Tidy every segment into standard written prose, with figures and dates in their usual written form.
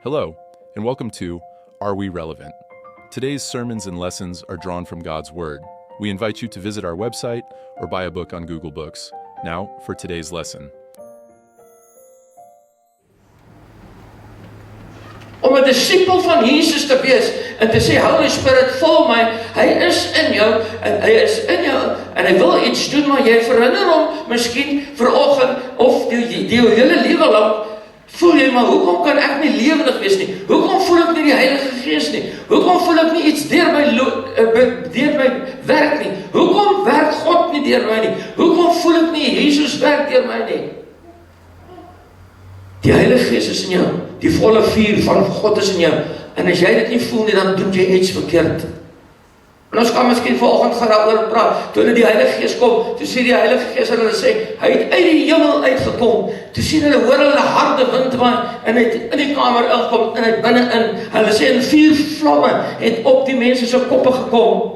Hello, and welcome to Are We Relevant? Today's sermons and lessons are drawn from God's Word. We invite you to visit our website or buy a book on Google Books. Now, for today's lesson. Om 'n disipel van Jesus te wees en te sê, Holy Spirit, vul my, hy is in jou, en hy is in jou, en hy wil iets doen, maar jy verhinder hom, miskien vanoggend, of die jou hele lewe lang, voel jy, maar hoekom kan ek nie lewendig wees nie? Hoekom voel ek nie die Heilige Gees nie? Hoekom voel ek nie iets deur my werk nie? Hoekom werk God nie deur my nie? Hoekom voel ek nie Jesus werk deur my nie? Die Heilige Gees is in jou, die volle vuur van God is in jou, en as jy dit nie voel nie, dan doen jy iets verkeerd. En ons kan miskien vanoggend gaan daaroor praat, toe die Heilige Gees kom, toe sê die Heilige Gees hulle sê, hy het uit die hemel uitgekom, toe sien hulle, hoor hulle harde wind waai, en hy het in die kamer ingekom, en hy het binnenin, hulle sê, en 4 vlamme het op die mense se koppe gekom.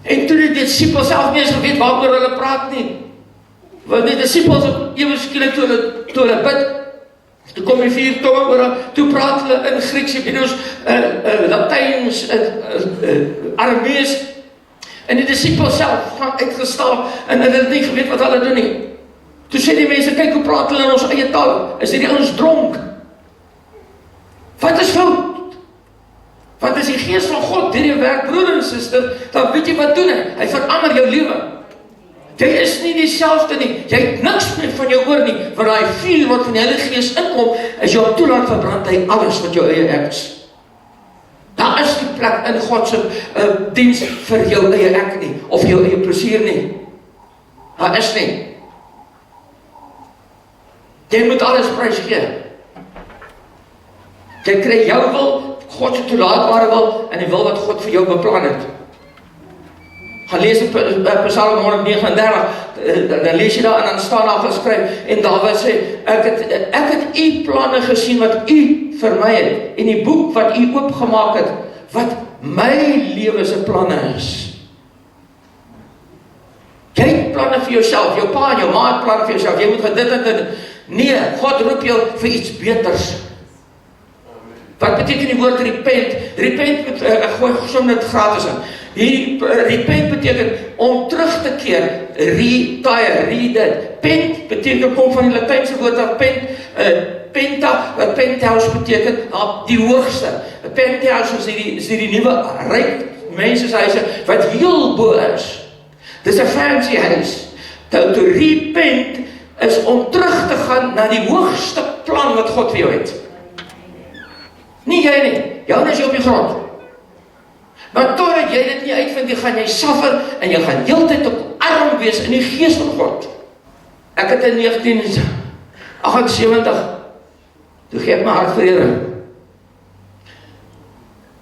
En toe die disipels self nie eens geweet waaroor hulle praat nie, want die disipels ewe skielik toe hulle bid, toe kom die 4 tonge oor, toe praat hulle in Grieks, Hebreëus, Latyns, Aramees, en die disipels self gaan uitgestaal, en hulle het nie geweet wat hulle doen nie. Toe sê die mense, kyk hoe praat hulle in ons eie taal, is die ouens dronk? Wat is fout? Want as die Gees van God deur jou werk, broeder en suster, dan weet jy wat doen hy? Hy verander jou lewe. Jy is nie dieselfde nie, jy het niks meer van jou oor nie, want daai vuur wat van die Heilige Gees inkom, as jy op toelaat verbrand hy alles wat jou eie ek is. Daar is die plek in God se diens vir jou eie ek nie, of jou eie plesier nie. Daar is nie. Jy moet alles prys gee. Jy kry jou wil, God se toelaatbare wil, en die wil wat God vir jou beplan het. Gaan lees Psalm 139, dan lees jy daar en dan staan daar geskryf, en Dawid sê, ek het u planne gesien wat u vir my het, en die boek wat u oopgemaak het, wat my lewe se planne is. Jy het planne vir jouself, jou pa en jou ma het planne vir jouself, jy moet dit en dit. Nee, God roep jou vir iets beters. Wat beteken die woord repent? Repent, ek gooi som dit gratis in. Repent beteken om terug te keer, retire, read it. Pent beteken, kom van die Latynse woord af, penta, wat penthouse beteken, die hoogste. Penthouse is die nuwe ryk menseshuise, wat heel bo is. Dis 'n fancy huis. To repent is om terug te gaan na die hoogste plan wat God vir jou het. Nie jy nie, jou is jy op die grond. Maar totdat jy dit nie uitvind, gaan jy suffer, en jy gaan heeltyd op arm wees in die Gees van God. Ek het in 1978, toe gee ek my hart vir Here,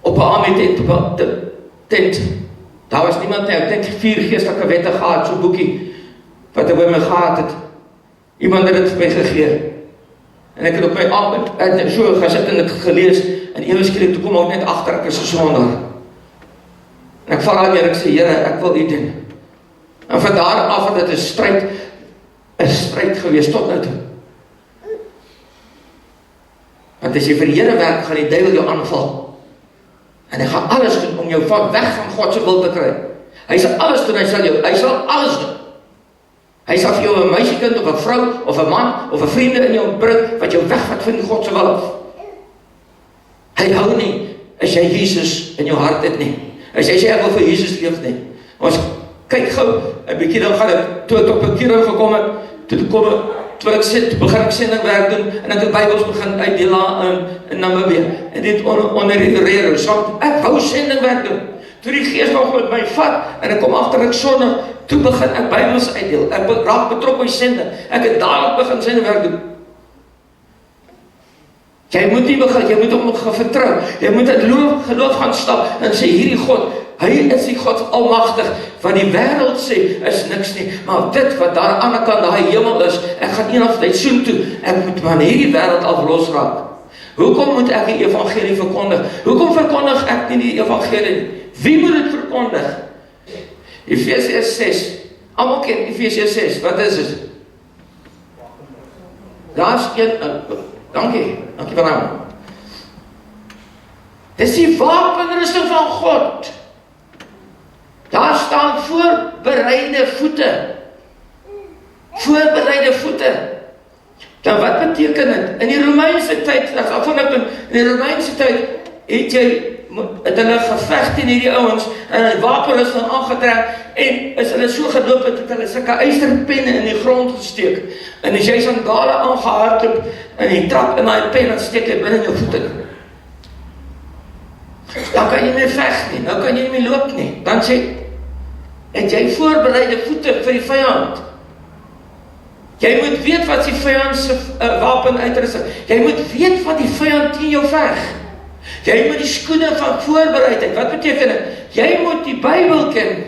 op 'n army tent, daar was niemand nie, ek dink 4 geestelike wette gehad, so boekie, wat ek by my gehad het, iemand het dit vir my gegee, en ek het op my arm, so gesit en ek gelees, en ewe skielik, toe kom ek net agter, ek is 'n sondaar. En ek val aan Here, ek sê, Here, ek wil U dien. En van daar af het dit 'n stryd gewees tot nou toe. Want as jy vir die Here werk, gaan die duiwel jou aanval. En hy gaan alles doen om jou weg van God se wil te kry. Hy sal alles doen, hy sal alles doen. Hy sal vir jou 'n meisiekind of 'n vrou of 'n man of 'n vriende in jou bring wat jou wegvat van God se wil af. Hy hou nie as jy Jesus in jou hart het nie. As jy sê ek wil vir Jesus leef nie. Ons kyk gou 'n bietjie, dan gaan ek toe ek op 'n keer gekom het, toe begin ek sendingwerk doen, en ek het Bybels begin uitdeel in Namibië. En dit onder die rede, so ek wou sendingwerk doen. Toe die Gees van God my vat, en ek kom agter ek sondig, toe begin ek Bybels uitdeel. Ek raak betrokke by sending. Ek het dadelik begin sendingwerk doen. Jy moet nie begin, jy moet hom gaan vertrou. Jy moet in geloof gaan stap en sê, hierdie God, hy is die God almagtig, wat die wêreld sê, is niks nie, maar dit wat daar aan die ander kant, daai hemel is, ek gaan eendag tyd soontoe, ek moet van hierdie wêreld af losraak. Hoekom moet ek die evangelie verkondig? Hoekom verkondig ek nie die evangelie nie? Wie moet dit verkondig? Efesiërs 6, almal ken Efesiërs 6, wat is dit? Daar's een, Dankie van hom. Dis die wapenrusting van God. Daar staan voorbereide voete. Voorbereide voete. Dan wat beteken dit? In die Romeinse tyd, in die Romeinse tyd het hulle geveg teen hierdie ouens en hulle wapenrusting aangetrek en as hulle so geloop het hulle sulke ysterpenne in die grond gesteek. En as jy sandale aangehardloop en jy trap in daai pen en steek jy binne in jou voete. Dan kan jy nie veg nie, nou kan jy nie meer loop nie. Dan sê het jy voorbereide voete vir die vyand. Jy moet weet wat die vyand se wapen uitrusting. Jy moet weet wat die vyand teen jou veg. Jy moet die skoene van voorbereidheid. Wat beteken dit? Jy moet die Bybel ken.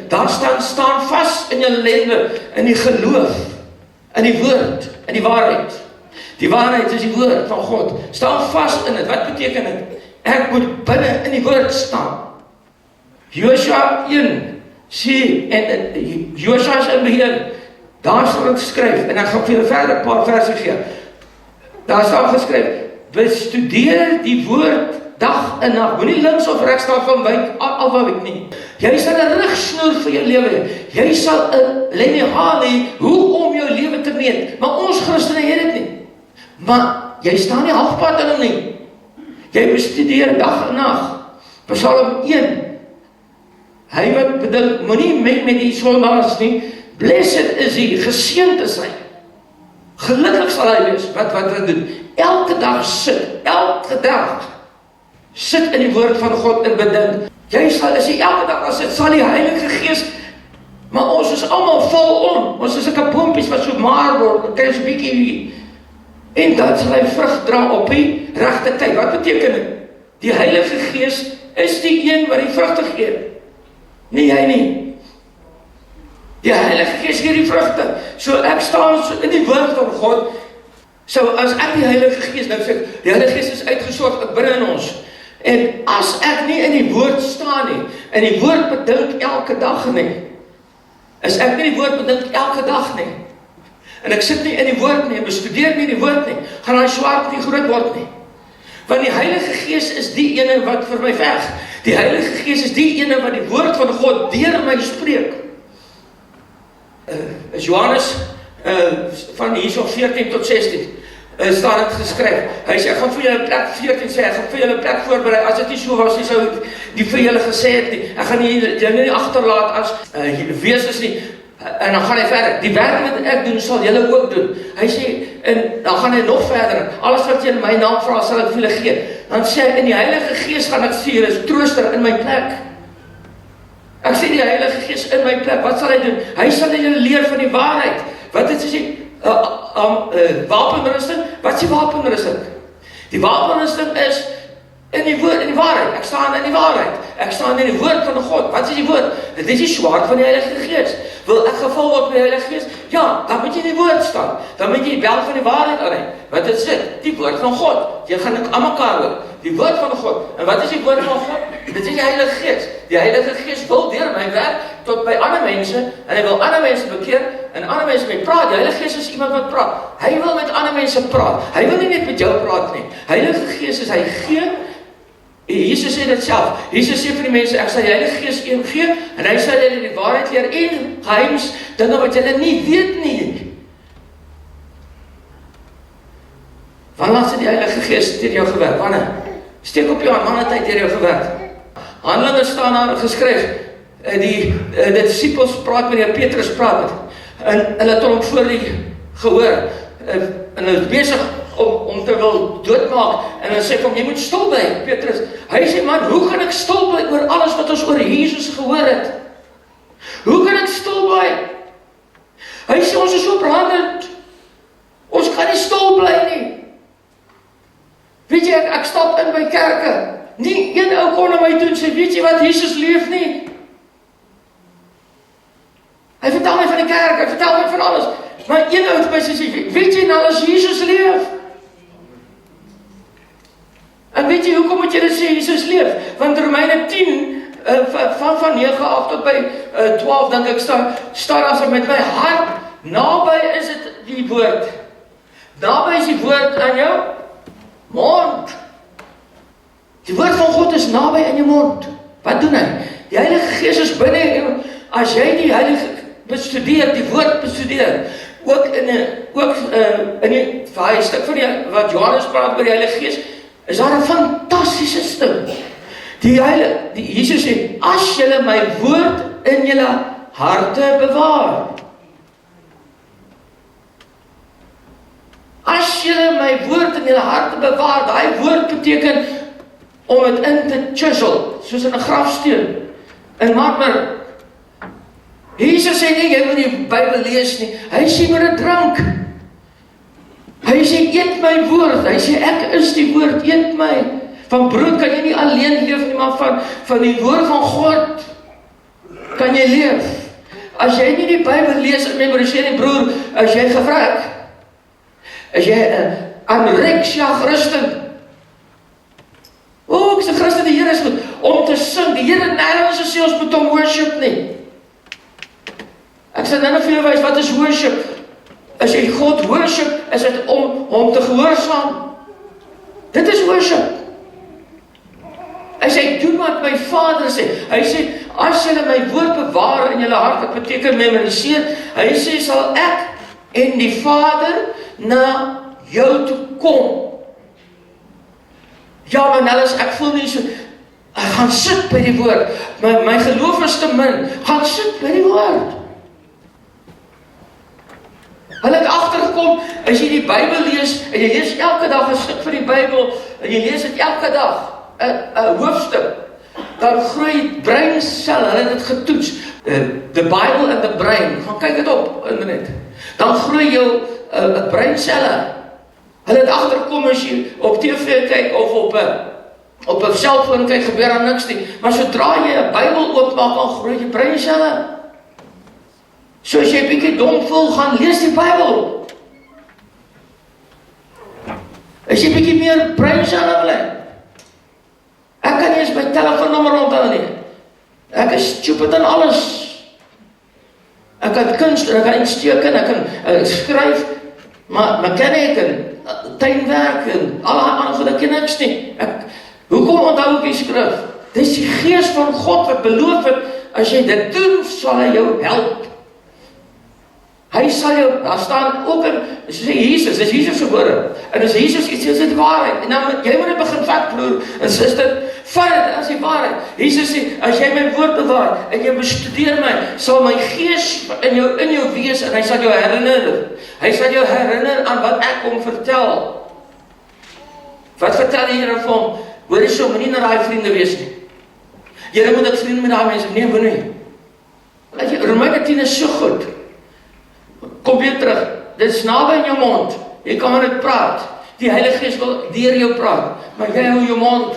Daar staan vas in jou lewe, in die geloof, in die woord, in die waarheid. Die waarheid is die woord van God. Staan vas in dit. Wat beteken dit? Ek moet binne in die woord staan. Josua 1 sê, en Josua is in beheer. Daar staan dit geskryf, en ek gaan vir julle verder 'n paar verse gee. Daar staan geskryf, bestudeer die woord dag en nag. Moenie links of regs daarvan wyk, alwyk nie. Jy sal 'n rigsnoer vir jou lewe hê. Jy sal 'n liniaal hê hoe om jou lewe te meet. Maar ons Christene het dit nie. Maar jy staan nie halfpad in hom nie. Jy bestudeer dag en nag. Psalm 1. Hy wat bedink, moenie met die sondaars nie. Blessed is hy, geseënd is hy. Gelukkig sal hy wees, wat hy doen. Elke dag sit in die woord van God en bedink. As jy elke dag as sit, sal die Heilige Gees, maar ons is almal vol ons is 'n boompies wat so maar word, dan kry so 'n bietjie, en dan sal hy vrug dra op die regte tyd. Wat beteken dit? Die Heilige Gees is die een wat die vrugte gee. Nie jy nie. Die Heilige Gees gee die vrugte. So ek staan so in die woord van God. So as ek die Heilige Gees nou sê, die Heilige Gees is uitgesort binne in ons. En as ek nie in die woord staan nie, in die woord bedink elke dag nie, as ek nie die woord bedink elke dag nie, en ek sit nie in die woord nie, en bestudeer nie die woord nie, gaan hy swaard nie groot word nie. Want die Heilige Gees is die ene wat vir my veg. Die Heilige Gees is die ene wat die woord van God deur my spreek. Is Johannes van hierso 14 tot 16 staan dit geskryf. Hy sê, ek gaan vir julle plek 14 sê, ek gaan vir julle plek voorberei. As dit nie so was, nie sou ek die vir julle gesê het nie. Ek gaan julle nie agterlaat as wees is nie. En dan gaan hy verder. Die werk wat ek doen, sal julle ook doen. Hy sê, en dan gaan hy nog verder. Alles wat jy in my naam vra, sal ek vir julle gee. Dan sê hy, in die Heilige Gees gaan ek stuur, is trooster in my plek. Ek sê die Heilige Gees in my plek, wat sal hy doen? Hy sal julle leer van die waarheid. Wat het sy wapenrusting? Wat is die wapenrusting? Die wapenrusting is in die woord, in die waarheid. Ek staan in die waarheid. Ek staan in die woord van God. Wat is die woord? Dit is die swaard van die Heilige Gees. Wil ek gevul word met die Heilige Gees? Ja, dan moet jy in die woord staan. Dan moet jy die bel van die waarheid aanneem. Wat is dit? Die woord van God. Jy gaan dit aan mekaar hoor. Die woord van God. En wat is die woord van God? Dit is die Heilige Gees. Die Heilige Gees wil deur my werk tot by ander mense en hy wil ander mense bekeer en ander mense mee praat. Die Heilige Gees is iemand wat praat. Hy wil met ander mense praat. Hy wil nie net met jou praat nie. Heilige Gees is hy gee. Jesus sê dit self. Jesus sê vir die mense, ek sal die Heilige Gees een gee en hy sal julle die waarheid leer en geheims dinge wat julle nie weet nie. Wanneer het die Heilige Gees deur jou gewerk? Wanneer? Steek op jou hand, wanneer het hy deur jou gewerk? Handelinge staan daar geskryf. Die disippels praat met die Petrus praat met. En hulle het hom voor die gehoor. En hulle is besig om te wil doodmaak. En hulle sê van, jy moet stil bly, Petrus. Hy sê, man, hoe kan ek stil bly oor alles wat ons oor Jesus gehoor het? Hoe kan ek stil bly? Hy sê, ons is so brandend. Ons kan nie stil bly nie. Weet jy, ek stap in my kerke. Nie een ou kon na my toe en sê, weet jy wat, Jesus leef nie. Hy vertel my van die kerk, hy vertel my van alles. Maar een ou het my sê, weet jy nou as Jesus leef? En weet jy, hoekom moet jy dit sê, Jesus leef? Want Romeine 10, van 9 af tot by 12, dink ek, staan as ek met my hart, naby is dit die woord. Naby is die woord aan jou, woord is naby in jou mond. Wat doen hy? Die Heilige Gees is binne jou. As jy die Heilige bestudeer, die woord bestudeer, ook in die stuk van wat Johannes praat oor die Heilige Gees, is daar 'n fantastiese stuk. Jesus sê, as julle my woord in julle harte bewaar. As julle my woord in julle harte bewaar, daai woord beteken om het in te chisel, soos in 'n grafsteen. En maak maar, Jesus sê nie, jy moet die Bybel lees nie. Hy sê maar dit drank. Hy sê, eet my woord. Hy sê, ek is die woord, eet my. Van brood kan jy nie alleen leef nie, maar van die woord van God kan jy leef. As jy nie die Bybel lees en memoriseer nie, broer, as jy gevrek, as jy 'n anorexia Christen, ek is 'n Christen, die Here is goed, om te sing, die Here nergens gesê ons moet hom worship nie. Ek sê nou vir jou wys, wat is worship? As jy God worship, is dit om hom te gehoorsaam. Dit is worship. Hy sê, doen wat my Vader sê. Hy sê, as julle my woord bewaar in julle hart, wat beteken memoriseer, hy sê, sal ek en die Vader na jou toe kom. Ja, maar Nellis, ek voel nie so, gaan sit by die woord, my geloof is te min, gaan sit by die woord. Hulle het agtergekom, as jy die Bybel lees, en jy lees elke dag 'n stuk van die Bybel, en jy lees dit elke dag, 'n hoofstuk, dan groei breinselle, hulle het dit getoets, the Bible and the brain, gaan kyk dit op internet, dan groei jou breinselle. Hulle het agtergekom as jy op TV kyk, of op 'n selfoon kyk, gebeur daar niks nie, maar sodra jy 'n Bybel oopmaak, dan groei jy breinselle. So as jy bietjie dom voel, gaan lees die Bybel. As jy bietjie meer breinselle wil hê. Ek kan nie eens my telefoonnommer onthou nie. Ek is stupid in alles. Ek kan kunst, ek kan insteken, ek kan skryf, maar mechanic en tuinwerk en alle ander goed, ek ken niks nie. Hoekom onthou ek die skrif? Dit is die Gees van God wat beloof het, as jy dit doen, sal hy jou help. Hy sal jou, daar staan ook in, sê Jesus, dis Jesus se woorde. En as Jesus iets sê, is dit waarheid. En dan jy moet dit begin vat, broer en suster, vat dit as die waarheid. Jesus sê, as jy my woord bewaar en jy bestudeer my, sal my Gees in jou wees en hy sal jou herinner. Hy sal jou herinner aan wat ek hom vertel. Wat vertel die Here vir hom? Hoor jy so, moenie na daai vriende wees nie. Jy moet ek vriende met daai mense, nee, moenie. Romeine 10 is so goed. Kom weer terug, dit is naby in jou mond, jy kan met dit praat, die Heilige Gees wil deur jou praat, maar jy hou jou mond.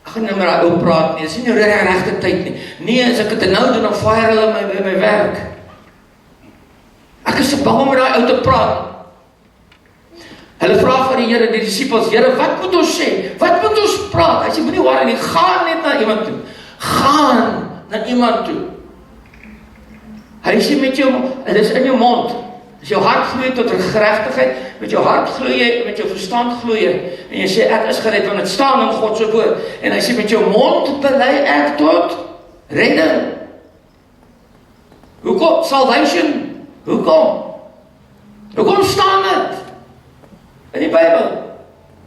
Ek gaan nou maar daai ou praat nie, dit is nie die regte tyd nie. Nee, as ek dit nou doen, dan fire hulle my by my werk. Ek is so bang om met daai ou te praat. Hulle vra van die Here, die disippels, Here, wat moet ons sê? Wat moet ons praat? Hy sê, moenie worry nie, gaan net na iemand toe. Gaan na iemand toe. Hy sê met jou, dit is in jou mond. As jou hart gloei tot geregtigheid, met jou hart gloei jy, met jou verstand gloei jy. En jy sê, ek is gered, want dit staan in God se woord. En hy sê, met jou mond bely ek tot redding. Hoekom? Salvation. Hoekom staan dit in die Bybel?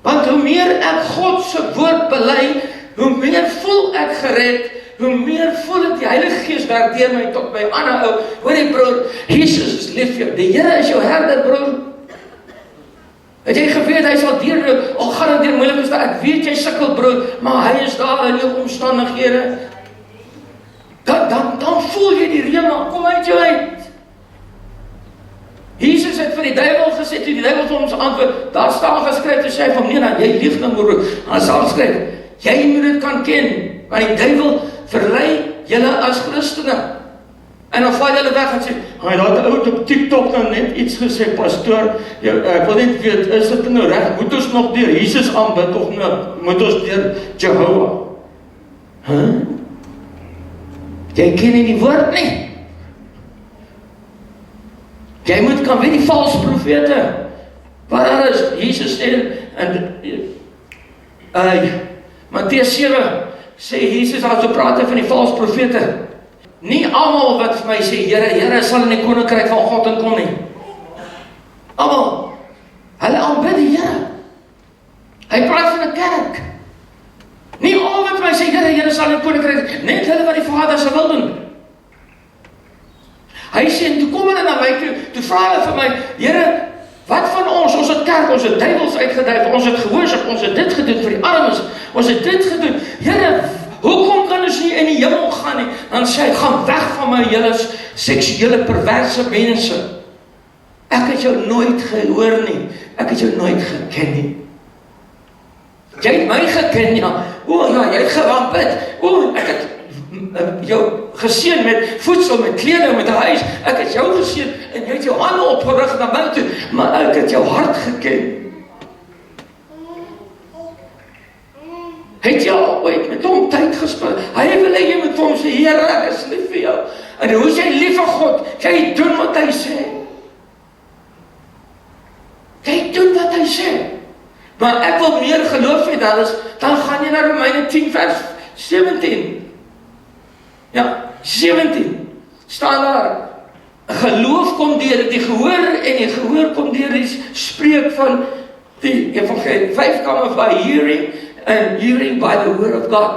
Want hoe meer ek God se woord bely, hoe meer voel ek gered, hoe meer voel ek die Heilige Gees werk deur my tot my ander ou. Hoor jy broer, Jesus is lief vir jou. Die Here is jou herder, broer. Het jy geweet, hy sal deur jou, al gaan dit deur moeilik is, ek weet jy sukkel broer, maar hy is daar in jou omstandighede. Dan voel jy die rema, kom uit jou uit. Jesus het vir die duiwel gesê, toe die duiwel vir ons antwoord, daar staan geskryf, toe sê hy van nee, jy lieg nou broer, dan sal skryf, jy moet dit kan ken, want die duiwel verlei julle as Christene. En dan val julle weg en sê, hy het 'n ou op TikTok nou net iets gesê, pastoor, ek wil net weet, is dit nou reg? Moet ons nog deur Jesus aanbid of nou? Moet ons deur Jehovah? Jy ken nie die woord nie. Jy moet kan weet die valse profete. Wat daar is, Jesus sê, en Matteus 7 sê Jesus, as ons praat van die valse profete, nie almal wat vir my sê, Here, Here, sal in die koninkryk van God inkom nie. Almal, hulle aanbid die Here. Hy praat van 'n kerk. Nie almal wat vir my sê, Here, Here, sal in die koninkryk, net hulle wat die Vader se wil doen. Hy sê, en toe kom hulle na my toe vra hulle vir my, Here, wat van ons? Ons het kerk, ons het duiwels uitgedryf, ons het gehoorsaam, ons het dit gedoen vir die armes, ons het dit gedoen. Here, hoekom kan ons nie in die hemel gaan nie? Dan sê hy, gaan weg van my, julle seksuele perverse mense. Ek het jou nooit gehoor nie. Ek het jou nooit geken nie. Jy het my geken, ja. O ja, jy het gewampit. O, ek het jou geseën met voedsel, met klere, met 'n huis. Ek het jou geseën en jy het jou hande opgerig na my toe, maar ek het jou hart geken. Het jy al ooit met hom tyd gespend? Hy wil hê jy moet vir hom sê, Here, ek is lief vir jou. En hoe is jy lief vir God? Jy doen wat hy sê. Jy doen wat hy sê. Maar ek wil meer geloof hê, dan gaan jy na Romeine 10 vers 17. Ja, 17. Staan daar. Geloof kom deur die gehoor en die gehoor kom deur die spreek van die evangelie. 5 come by hearing and hearing by the word of God.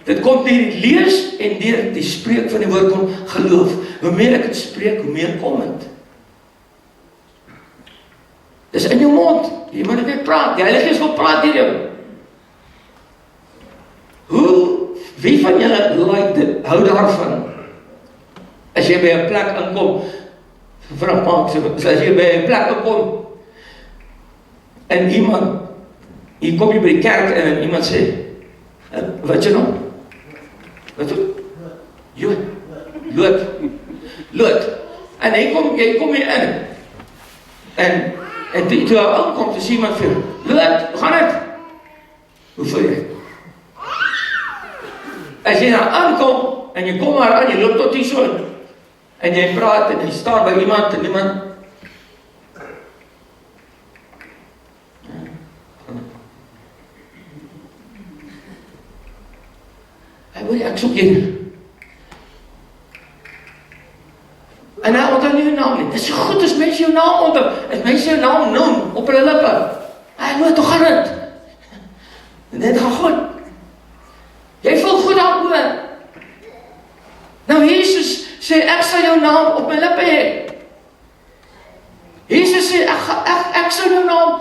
Dit kom deur die lees en deur die spreek van die woord kom geloof. Hoe meer ek het spreek, hoe meer kom dit. Dis in jou mond. Jy moet dit net praat. Die Heilige Gees wil praat deur jou. Wie van julle like dit? Hou daarvan. As jy by 'n plek inkom, vrou maak, as jy by 'n plek inkom, en iemand, hier kom jy by die kerk en iemand sê, wat jy nou? Wat doen? Lood. En jy kom hier in. En toe jy aankom, te sê iemand vir, Lood, hoe gaan het? Hoe voel jy? As jy daar aankom, en jy kom maar aan, jy loop tot hier so, en jy praat, en jy staan by iemand, en iemand, hy wil ek soek jy, en hy onthou nie jou naam nie, dit is so goed as mense jou naam onthou, as mense jou naam noem, op hulle lippe, hy moet, hoe gaan het? Dit gaan goed, jy voel goed daaroor. Nou Jesus sê, ek sal jou naam op my lippe hê. Jesus sê, ek sal jou naam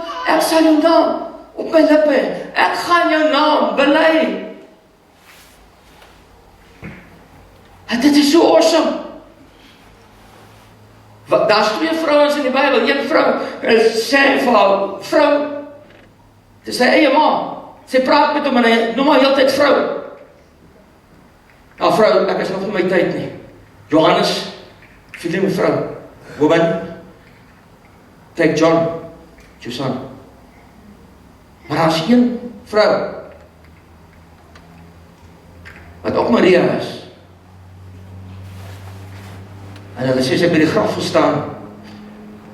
op my lippe hê. Ek gaan jou naam bely. En dit is so awesome. Daar's 2 vrouens in die Bybel. Een vrou sê vir haar, vrou, dis sy eie ma. Sy praat met hom en hy noem haar heeltyd vrou. Nou vrou, ek is nog in my tyd nie. Johannes, vir die vrou. Woman, take John, your son. Maar as een vrou, wat ook Maria is, en hulle sê sy by die graf gestaan,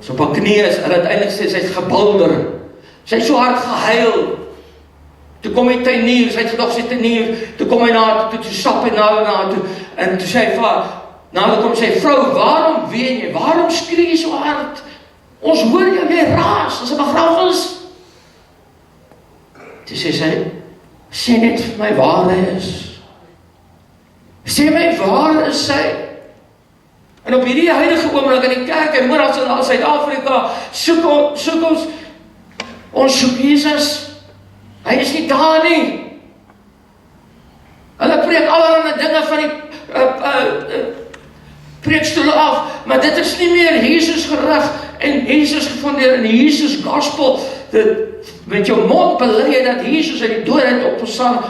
so op haar knie is, en uiteindelik sê sy het gebulder, sy het so hard gehuil, toe kom hy tuinier, sy het gedog sy tuinier, toe kom hy na, toe stap hy na toe, en toe sê hy vir haar, nou kom sy, vrou, waarom ween jy, waarom skree jy so hard, ons hoor jy weer raas, as 'n begrafnis, toe sê sy, sê net vir my waar hy is, sê my waar is sy, en op hierdie huidige oomblik in die kerk, en moor as in Suid-Afrika, soek ons soek Jesus, hy is nie daar nie. Hulle preek allerlei dinge van die preekstoele af, maar dit is nie meer Jesus gerig en Jesus gefundeer in die Jesus gospel. Met jou mond bely jy dat Jesus uit die doodheid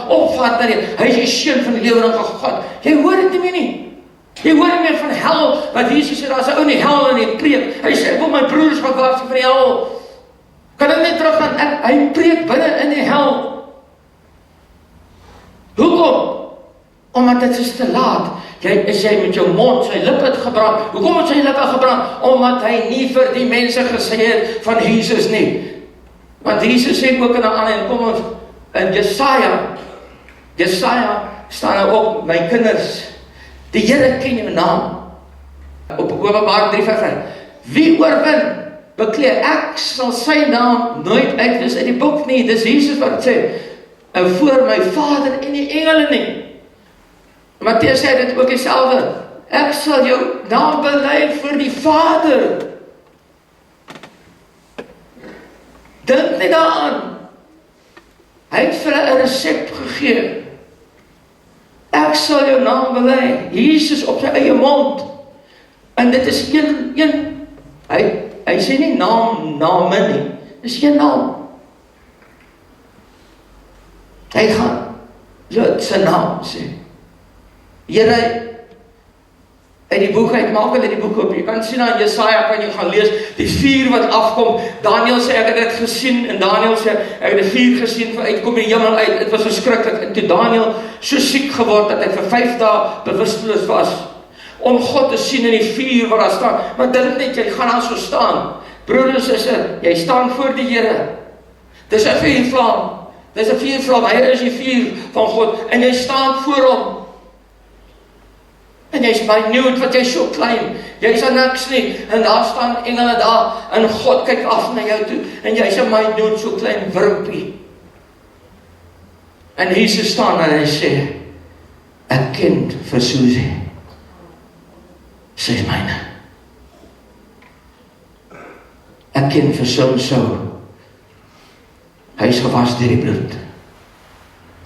opvat, hy is die seun van die lewende God. Jy hoor dit nie meer nie. Jy hoor nie meer van hel, wat Jesus sê, daar is 'n ou in die hel en hy preek. Hy sê, ek wil my broers bewaar van die hel. Kan ek net terug gaan, hy preek binne in die hel. Hoekom? Omdat dit is te laat. Jy met jou mond, sy lippe het gebrand. Hoekom het sy lippe gebrand? Omdat hy nie vir die mense gesê het van Jesus nie. Want Jesus sê ook in 'n ander, kom ons, in Jesaja staan nou op, my kinders, die Here ken jou naam. Op Openbaring 3:5. Wie oorwin, bekleed, ek sal sy naam nooit uitwis uit die boek nie. Dis Jesus wat sê, en voor my Vader en die engele nie. Matteus sê dit ook dieselfde. Ek sal jou naam bely voor die Vader. Dink net daaraan. Hy het vir hulle 'n resep gegee. Ek sal jou naam bely. Jesus op sy eie mond. En dit is een hy sê nie name nie. Dis een naam. Hy gaan sy naam sê. Here, uit die boek uit, maak hulle die boek op. Jy kan sien aan Jesaja, kan jy gaan lees, die vuur wat afkom. Daniel sê, ek het dit gesien, en Daniel sê, ek het die vuur gesien, uitkom die hemel uit, het was verskriklik. En toe Daniel so siek geword, dat hy vir 5 dae bewusteloos was, om God te sien in die vuur waar daar staan. Maar dink net, jy gaan daar so staan. Broer en suster, jy staan voor die Here. Dis 'n vuurvlam. Dis 'n vuurvlam, hy is die vuur van God, en jy staan voor hom. En jy's minute, want jy's so klein, jy's aan niks nie, en daar staan engele daar, en God kyk af na jou toe, en jy's 'n minute, so klein wurmpie. En Jesus staan en hy sê, 'n kind vir Susie, sy is myne. 'n kind vir so, hy is gewas deur die bloed.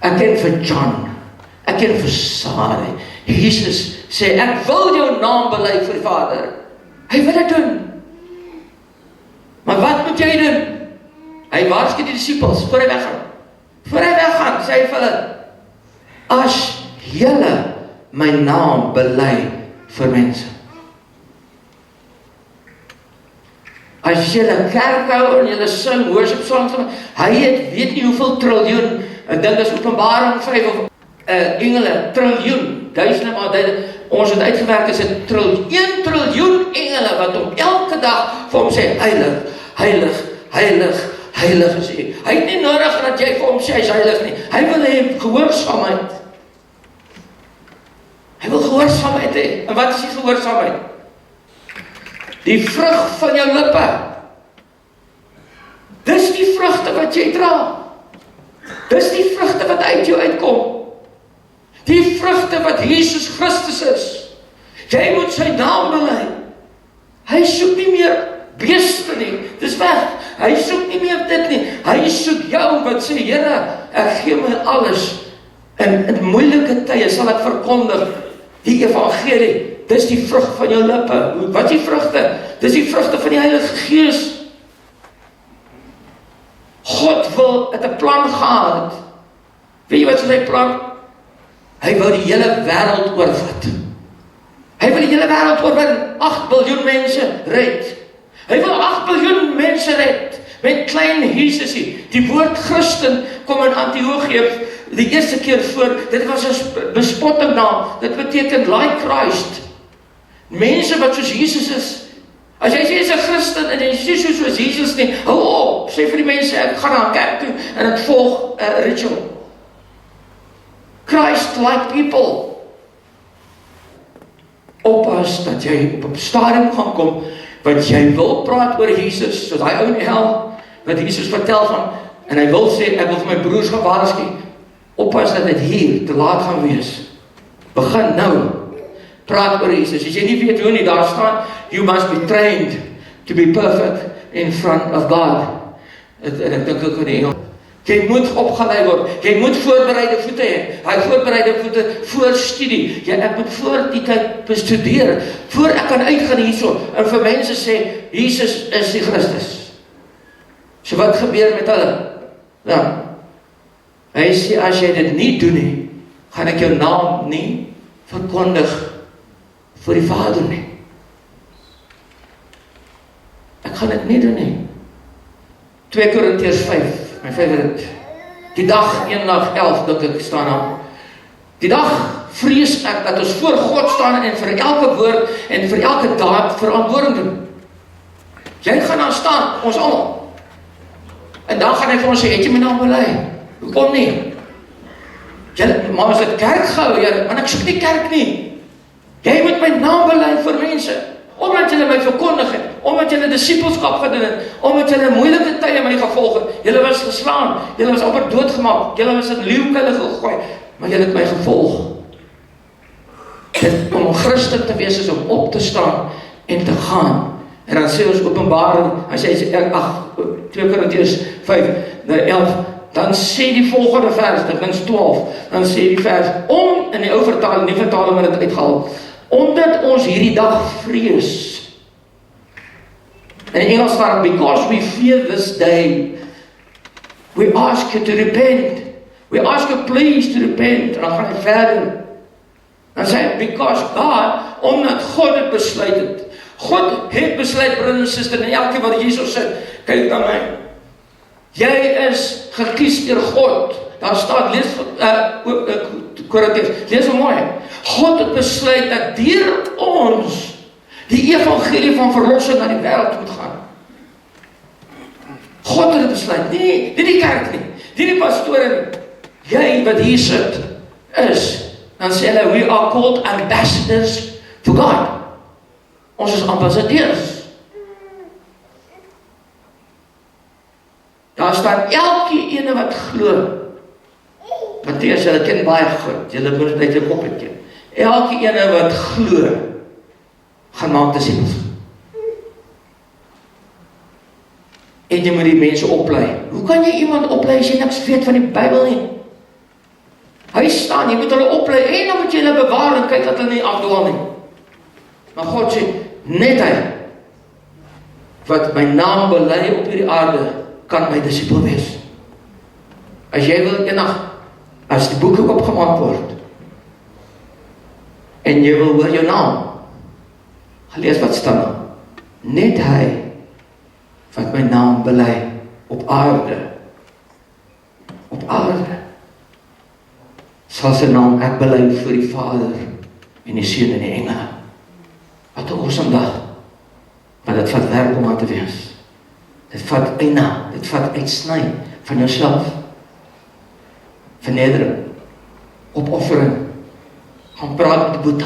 'n kind vir John, 'n kind vir Sarah. Jesus sê, ek wil jou naam bely vir die Vader. Hy wil dit doen. Maar wat moet jy doen? Hy waarsku die disippels, voor hy weggaan, sê hy vir hulle, as julle my naam bely vir mense. As julle kerk hou en julle sing, worship songs, hy het weet nie hoeveel triljoen, ek dink dis Openbaring 5 of engele, triljoen, duisende maar duisende, ons het uitgewerk is 1 triljoen engele, wat om elke dag vir hom sê, heilig, heilig, heilig, heilig is hy. Hy het nie nodig dat jy vir hom sê, hy is heilig nie, hy wil hê gehoorsaamheid. Hy wil gehoorsaamheid hê, en wat is die gehoorsaamheid? Die vrug van jou lippe. Dis die vrugte wat jy dra. Dis die vrugte wat uit jou uitkom. Die vrugte wat Jesus Christus is. Jy moet sy naam bely. Hy soek nie meer beeste nie. Dis weg. Hy soek nie meer dit nie. Hy soek jou wat sê, Here, ek gee my alles. In moeilike tye sal ek verkondig die evangelie. Dis die vrug van jou lippe. Wat is die vrugte? Dis die vrugte van die Heilige Gees. God het 'n plan gehad. Weet jy wat is sy plan? Hy wou die hele wêreld oorvat. Hy wil die hele wêreld oorwin, 8 biljoen mense red. Hy wil 8 biljoen mense red, met klein Jesusie. Die woord Christen kom in Antiochië die eerste keer voor, dit was 'n bespotting naam, dit beteken like Christ. Mense wat soos Jesus is. As jy sê jy's 'n Christen en jy sê soos Jesus nie, hou op, sê vir die mense, ek gaan na 'n kerk toe en ek volg 'n ritual. Christ-like people. Oppas dat jy op 'n stadium gaan kom, wat jy wil praat oor Jesus, soos hy ou in die hel, wat Jesus vertel van, en hy wil sê, ek wil vir my broers gaan waarsku, oppas dat dit hier te laat gaan wees. Begin nou, praat oor Jesus. As jy nie weet hoe nie, daar staan, you must be trained to be perfect in front of God. En ek dink ook in die Engels. Jy moet opgelei word, jy moet voorbereide voete hê. Hy voorbereide voete voor studie. Ek moet voor die tyd bestudeer, voor ek kan uitgaan hierso, en vir mense sê, Jesus is die Christus. So wat gebeur met hulle? Nou, hy sê, as jy dit nie doen nie, gaan ek jou naam nie verkondig vir die Vader nie. Ek gaan dit nie doen nie. 2 Korintiërs 5, my favorite. Die dag 1:11, dink ek staan aan. Die dag vrees ek dat ons voor God staan en vir elke woord en vir elke daad verantwoording doen. Jy gaan daar staan, ons almal. En dan gaan hy vir ons sê, het jy my naam bely? Hoekom nie? Maar as dit kerk gehou, want ek soek nie kerk nie. Jy moet my naam bely vir mense, omdat julle my verkondig het, omdat julle disipelskap gedoen het, omdat julle moeilike tye my gevolg het, julle was geslaan, julle was amper doodgemaak, julle was in leeukulle gegooi, maar julle het my gevolg. Om Christen te wees is om op te staan en te gaan. En dan sê ons Openbaring, as jy 2 Korintiërs 5:11, dan sê die volgende vers, dit is 12, dan sê die vers, in die ou vertaling, die vertaling wat dit uitgehaal, omdat ons hierdie dag vrees. In Engels staan, because we fear this day, we ask you to repent. We ask you please to repent. En dan gaan hy verder. Dan sê hy, because God, omdat God het besluit het. God het besluit, broer en suster, en elke wat Jesus sê, kyk na my. Jy is gekies deur God. Daar staan, lees Korintiërs, lees hom mooi. God het besluit dat deur ons die evangelie van verlossing na die wêreld moet gaan. God het besluit, nie die kerk nie, nie die pastore nie. Jy wat hier sit, dan sê hulle, we are called ambassadors for God. Ons is ambassadeurs. Daar staan elke ene wat glo. Matteus, julle ken baie goed, julle moet uit jou kop ken. Elke ene wat glo, gaan maak disippels. En jy moet die mense oplei. Hoe kan jy iemand oplei as jy niks weet van die Bybel nie? Hy staan, jy moet hulle oplei en dan moet jy hulle bewaar en kyk dat hulle nie afdwaal nie. Maar God sê, net hy wat my naam bely op hierdie aarde, kan my disipel wees. As jy wil eendag, as die boeke opgemaak word, en jy wil hoor jou naam, lees wat staan, net hy wat my naam bely op aarde, sal sy naam ek bely voor die Vader en die Seun en die engele. Wat 'n awesome dag. Maar dit vat werk om aan te wees. Dit vat eina, dit vat uitsny van jouself. Vernedering, opoffering. Gaan praat met die Boeta,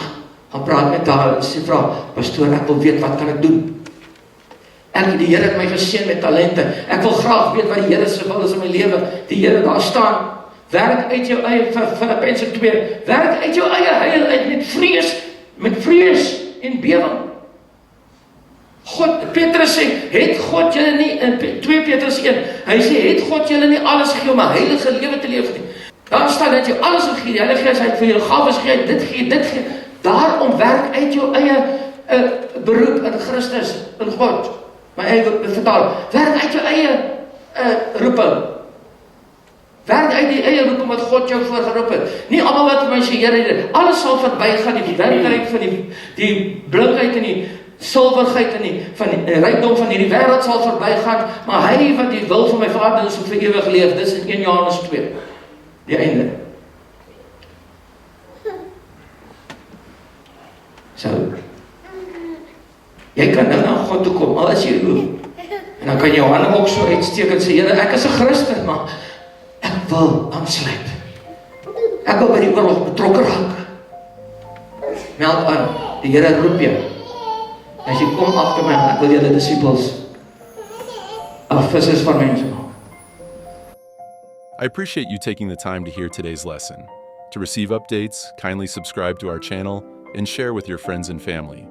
gaan praat met haar en sê vra, pastoor, ek wil weet wat kan ek doen? Die Here het my geseën met talente. Ek wil graag weet wat die Here se wil is in my lewe. Die Here daar staan, werk uit jou eie, Filippense 2, werk uit jou eie heil uit met vrees en bewering. Petrus sê, het God julle nie, in 2 Petrus 1, hy sê, het God julle nie alles gegee om 'n heilige lewe te leef nie? Dan staan dat jy alles gegee, die Heilige Gees het vir jou gawes gegee, dit gee. Daarom werk uit jou eie beroep in Christus, in God. My eie vertaal, werk uit jou eie roeping. Werk uit die eie roeping wat God jou voorgeroep het. Nie almal wat my sê, Here, alles sal verbygaan, die werklikheid van die blinkheid en die silwerigheid en die rykdom van hierdie wêreld sal verbygaan, maar hy wat die wil van my Vader is om vir ewig leef, dis in 1 Johannes 2. Die einde. So, jy kan nou na God toe kom, al is jy hoe. En dan kan jy jou hande ook so uitsteek en sê, Here, ek is 'n Christen, maar ek wil aansluit. Ek wil by die oorlog betrokke raak. Meld aan, die Here roep jou. As jy kom agter my, ek wil julle disipels, vissers van mense maak. I appreciate you taking the time to hear today's lesson. To receive updates, kindly subscribe to our channel and share with your friends and family.